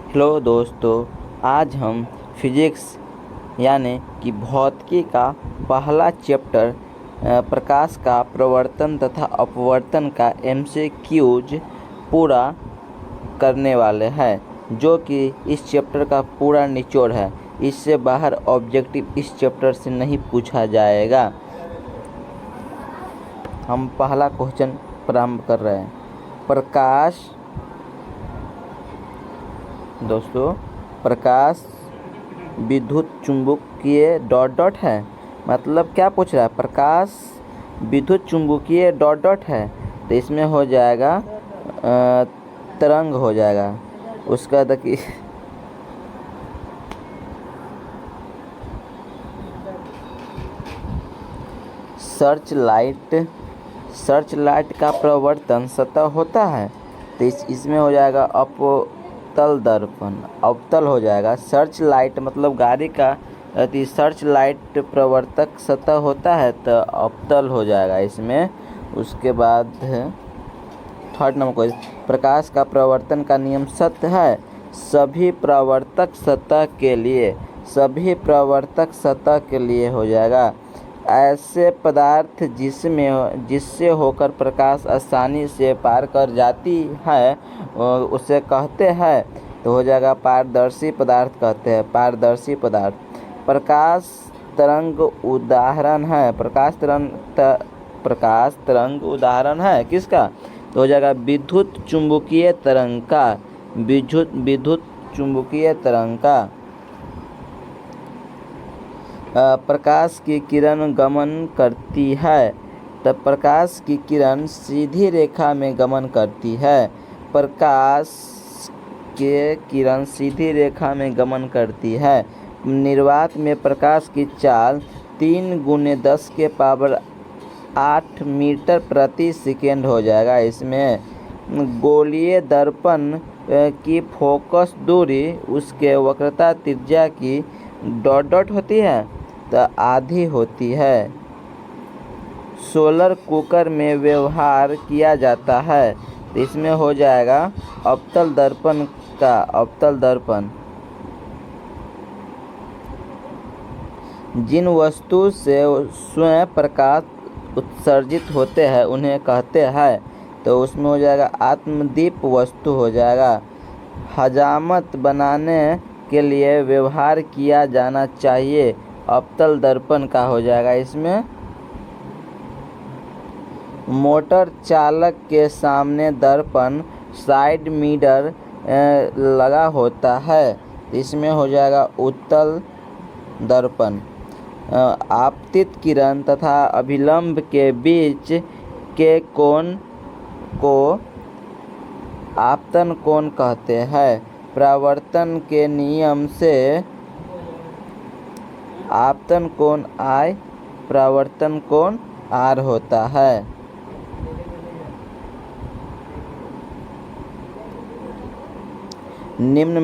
Hello दोस्तों, आज हम फिजिक्स यानी कि भौतिकी का पहला चैप्टर प्रकाश का प्रवर्तन तथा अपवर्तन का एमसीक्यूज पूरा करने वाले हैं, जो कि इस चैप्टर का पूरा निचोड़ है। इससे बाहर ऑब्जेक्टिव इस चैप्टर से नहीं पूछा जाएगा। हम पहला क्वेश्चन प्रारंभ कर रहे हैं। प्रकाश विद्युत चुंबकीय डॉट डॉट है। मतलब क्या पूछ रहा है? प्रकाश विद्युत चुंबकीय डॉट डॉट है, तो इसमें हो जाएगा तरंग हो जाएगा। उसका देखिए सर्च लाइट का प्रवर्तन सतह होता है, तो इसमें हो जाएगा अवतल हो जाएगा। सर्च लाइट मतलब गाड़ी का सर्च लाइट प्रवर्तक सतह होता है, तो अवतल हो जाएगा इसमें। उसके बाद थर्ड नंबर क्वेश्चन, प्रकाश का प्रवर्तन का नियम सत्य है सभी प्रवर्तक सतह के लिए हो जाएगा। ऐसे पदार्थ जिससे होकर प्रकाश आसानी से पार कर जाती है उसे कहते हैं, तो हो जाएगा पारदर्शी पदार्थ कहते हैं। पारदर्शी पदार्थ प्रकाश तरंग उदाहरण है। प्रकाश तरंग उदाहरण है किसका? तो हो जाएगा विद्युत चुंबकीय तरंग का। विद्युत चुंबकीय तरंग का। प्रकाश की किरण गमन करती है, तब प्रकाश की किरण सीधी रेखा में गमन करती है। प्रकाश के किरण सीधी रेखा में गमन करती है। निर्वात में प्रकाश की चाल 3×10⁸ मीटर प्रति सेकेंड हो जाएगा। इसमें गोलीय दर्पण की फोकस दूरी उसके वक्रता त्रिज्या की डॉट डॉट होती है, तो आधी होती है। सोलर कुकर में व्यवहार किया जाता है, तो इसमें हो जाएगा अवतल दर्पण का। अवतल दर्पण जिन वस्तु से स्वयं प्रकाश उत्सर्जित होते हैं उन्हें कहते हैं, तो उसमें हो जाएगा आत्मदीप वस्तु हो जाएगा। हजामत बनाने के लिए व्यवहार किया जाना चाहिए, अवतल दर्पण का हो जाएगा। इसमें मोटर चालक के सामने दर्पण साइड मिरर लगा होता है, इसमें हो जाएगा उत्तल दर्पण। आपतित किरण तथा अभिलंब के बीच के कोण को आपतन कोण कहते हैं। परावर्तन के नियम से आपतन कोण I, परावर्तन कोण R होता है। निम्न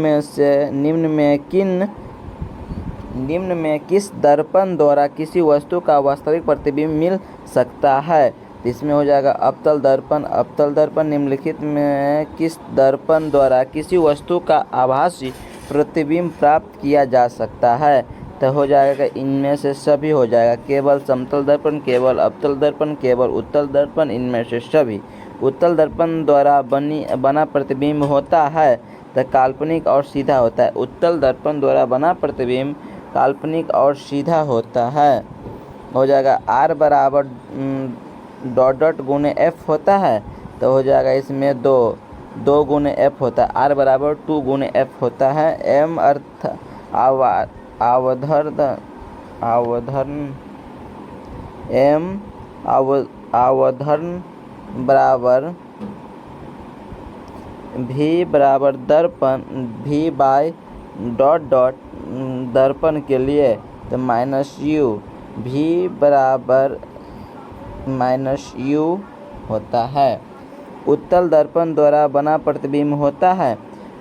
में किस दर्पण द्वारा किसी वस्तु का वास्तविक प्रतिबिंब मिल सकता है? इसमें हो जाएगा अवतल दर्पण। अवतल दर्पण निम्नलिखित में किस दर्पण द्वारा किसी वस्तु का आभासी प्रतिबिंब प्राप्त किया जा सकता है? तो हो जाएगा इनमें से सभी हो जाएगा। केवल समतल दर्पण, केवल अवतल दर्पण, केवल उत्तल दर्पण, इनमें से सभी। उत्तल दर्पण द्वारा बना प्रतिबिंब होता है तो काल्पनिक और सीधा होता है। उत्तल दर्पण द्वारा बना प्रतिबिंब काल्पनिक और सीधा होता है। हो जाएगा R बराबर डॉट डॉट गुणे F होता है, तो हो जाएगा इसमें 2 गुणे F होता है। R बराबर 2 गुणे F होता है। M अर्थ आवर्धन बराबर V बराबर दर्पण V बाय डॉट डॉट दर्पण के लिए, तो -U। V बराबर -U होता है। उत्तल दर्पण द्वारा बना प्रतिबिंब होता है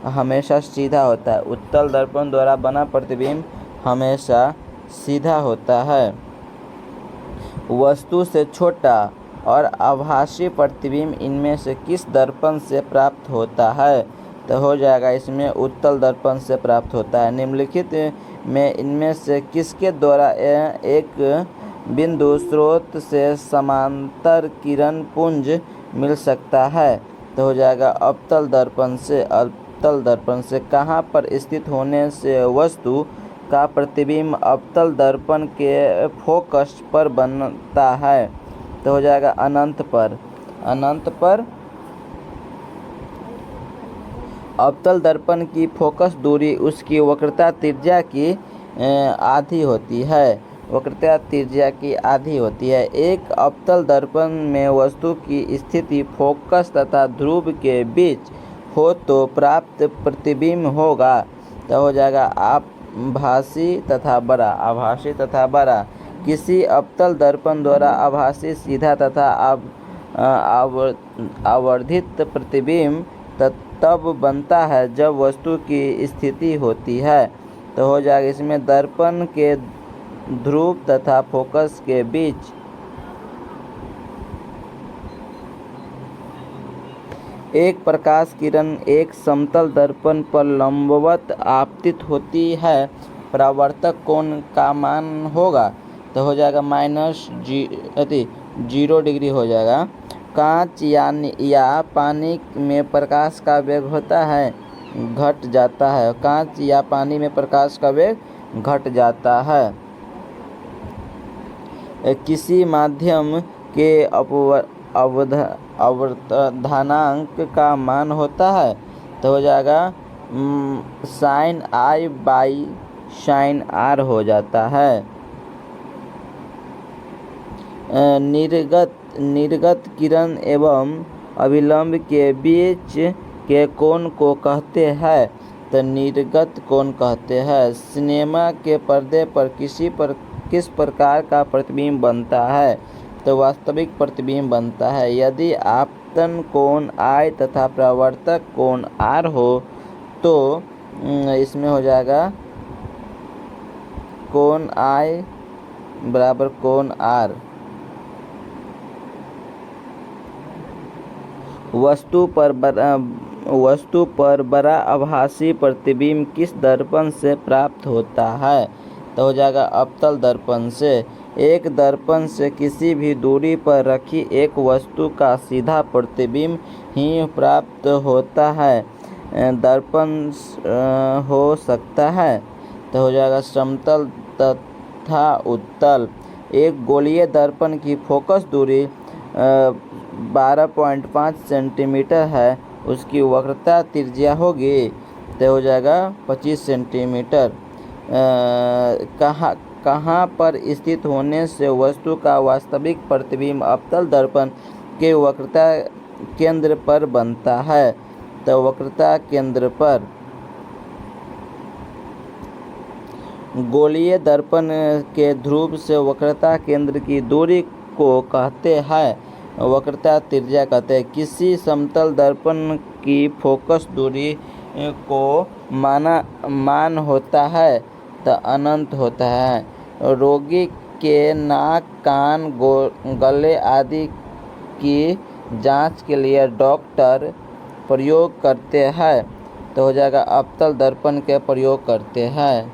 हमेशा सीधा होता है। उत्तल दर्पण द्वारा बना प्रतिबिंब हमेशा सीधा होता है। वस्तु से छोटा और आभासी प्रतिबिंब इनमें से किस दर्पण से प्राप्त होता है? तो हो जाएगा इसमें उत्तल दर्पण से प्राप्त होता है। निम्नलिखित में इनमें से किसके द्वारा एक बिंदु स्रोत से समांतर किरण पुंज मिल सकता है? तो हो जाएगा अवतल दर्पण से। अवतल दर्पण से कहाँ पर स्थित होने से वस्तु का प्रतिबिंब अवतल दर्पण के फोकस पर बनता है? तो हो जाएगा अनंत पर। अनंत पर अवतल दर्पण की फोकस दूरी उसकी वक्रता त्रिज्या की आधी होती है। वक्रता त्रिज्या की आधी होती है। एक अवतल दर्पण में वस्तु की स्थिति फोकस तथा ध्रुव के बीच हो तो प्राप्त प्रतिबिंब होगा। तो हो जाएगा आभासी तथा बड़ा। आभासी तथा बड़ा। किसी अवतल दर्पण द्वारा आभासी सीधा तथा आवर्धित प्रतिबिंब तब बनता है जब वस्तु की स्थिति होती है। तो हो जाएगा इसमें दर्पण के ध्रुव तथा फोकस के बीच एक प्रकाश किरण एक समतल दर्पण पर लंबवत आपतित होती है। परावर्तक कोण का मान होगा? तो हो जाएगा -0 डिग्री हो जाएगा। कांच या पानी में प्रकाश का वेग होता है, घट जाता है। कांच या पानी में प्रकाश का वेग घट जाता है। किसी माध्यम के अवधानांक का मान होता है? तो हो जाएगा sin I by sin R हो जाता है। निर्गत किरण एवं अभिलंब के बीच के कोण को कहते हैं? तो निर्गत कोण कहते हैं। सिनेमा के पर्दे पर किस प्रकार का प्रतिबिंब बनता है? तो वास्तविक प्रतिबिंब बनता है। यदि आपतन कोण I तथा परावर्तक कोण R हो तो इसमें हो जाएगा कोण I बराबर कोण R। वस्तु पर बड़ा आभासी प्रतिबिंब किस दर्पण से प्राप्त होता है? तो हो जाएगा अवतल दर्पण से। एक दर्पण से किसी भी दूरी पर रखी एक वस्तु का सीधा प्रतिबिंब ही प्राप्त होता है। दर्पण हो सकता है? तो हो जाएगा समतल तथा उत्तल। एक गोलीय दर्पण की फोकस दूरी 12.5 सेंटीमीटर है। उसकी वक्रता त्रिज्या होगी तो हो जाएगा 25 सेंटीमीटर। कहाँ पर स्थित होने से वस्तु का वास्तविक प्रतिबिंब अवतल दर्पण के वक्रता केंद्र पर बनता है? तो वक्रता केंद्र पर। गोलीय दर्पण के ध्रुव से वक्रता केंद्र की दूरी को कहते हैं वक्रता त्रिज्या कहते हैं। किसी समतल दर्पण की फोकस दूरी को मान होता है? तो अनंत होता है। रोगी के नाक, कान, गले आदि की जांच के लिए डॉक्टर प्रयोग करते हैं? तो हो जाएगा अवतल दर्पण के प्रयोग करते हैं।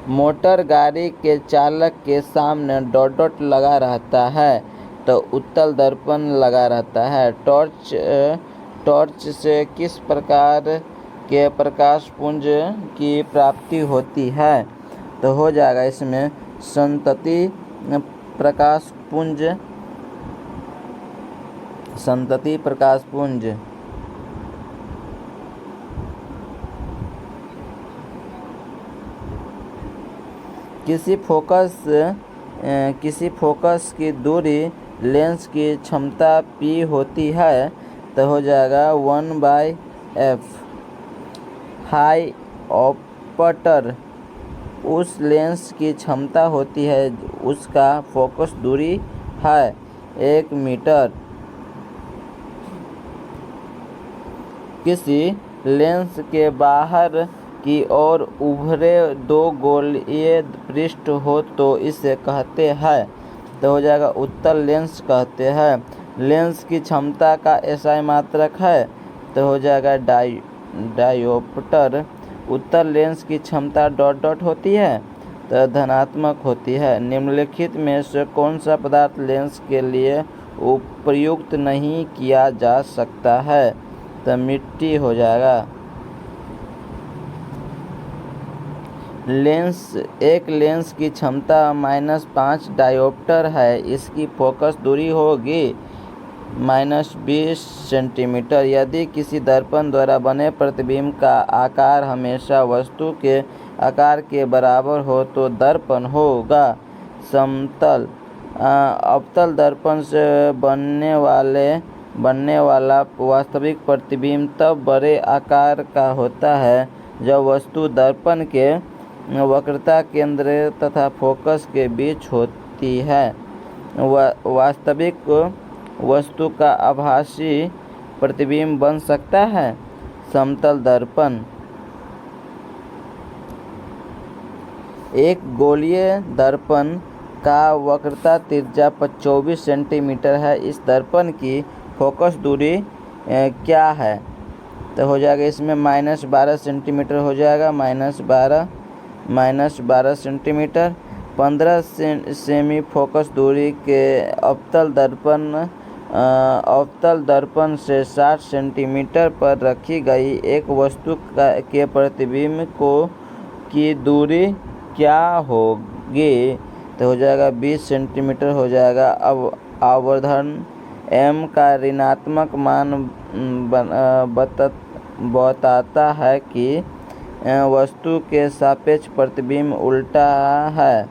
मोटर गाड़ी के चालक के सामने डॉट लगा रहता है तो उत्तल दर्पण लगा रहता है। टॉर्च से किस प्रकार के प्रकाश पुंज की प्राप्ति होती है? तो हो जाएगा इसमें संतति प्रकाश पुंज। संतति प्रकाश पुंज। किसी फोकस की दूरी लेंस की क्षमता P होती है तो हो जाएगा 1/f। हाई ऑप्टर उस लेंस की क्षमता होती है उसका फोकस दूरी है 1 मीटर। किसी लेंस के बाहर की ओर उभरे दो गोलीय पृष्ठ हो तो इसे कहते हैं? तो हो जाएगा उत्तल लेंस कहते हैं। लेंस की क्षमता का SI मात्रक है तो हो जाएगा डायोप्टर। उत्तल लेंस की क्षमता डॉट डॉट होती है तो धनात्मक होती है। निम्नलिखित में से कौन सा पदार्थ लेंस के लिए उपयुक्त नहीं किया जा सकता है? तो मिट्टी हो जाएगा। एक लेंस की क्षमता -5 डायोप्टर है। इसकी फोकस दूरी होगी -20 सेंटीमीटर। यदि किसी दर्पण द्वारा बने प्रतिबिंब का आकार हमेशा वस्तु के आकार के बराबर हो तो दर्पण होगा समतल। अवतल दर्पण से बनने वाला वास्तविक प्रतिबिंब तब बड़े आकार का होता है जब वस्तु दर्पण के वक्रता केंद्र तथा फोकस के बीच होती है। वास्तविक वस्तु का आभासी प्रतिबिंब बन सकता है समतल दर्पण। एक गोलीय दर्पण का वक्रता त्रिज्या 24 सेंटीमीटर है। इस दर्पण की फोकस दूरी क्या है? तो हो जाएगा इसमें -12 सेंटीमीटर हो जाएगा। -12 सेंटीमीटर। 15 सेमी फोकस दूरी के अवतल दर्पण से 60 सेंटीमीटर पर रखी गई एक वस्तु के प्रतिबिंब की दूरी क्या होगी? तो हो जाएगा 20 सेंटीमीटर हो जाएगा। अब आवर्धन m का ऋणात्मक मान बताता है कि वस्तु के सापेक्ष प्रतिबिंब उल्टा है।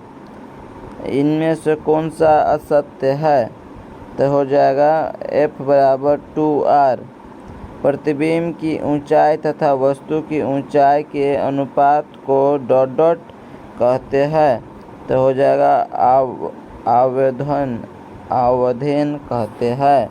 इनमें से कौन सा असत्य है? तो हो जाएगा F = 2r। प्रतिबिंब की ऊंचाई तथा वस्तु की ऊंचाई के अनुपात को डॉट डॉट कहते हैं। तो हो जाएगा आवर्धन कहते हैं।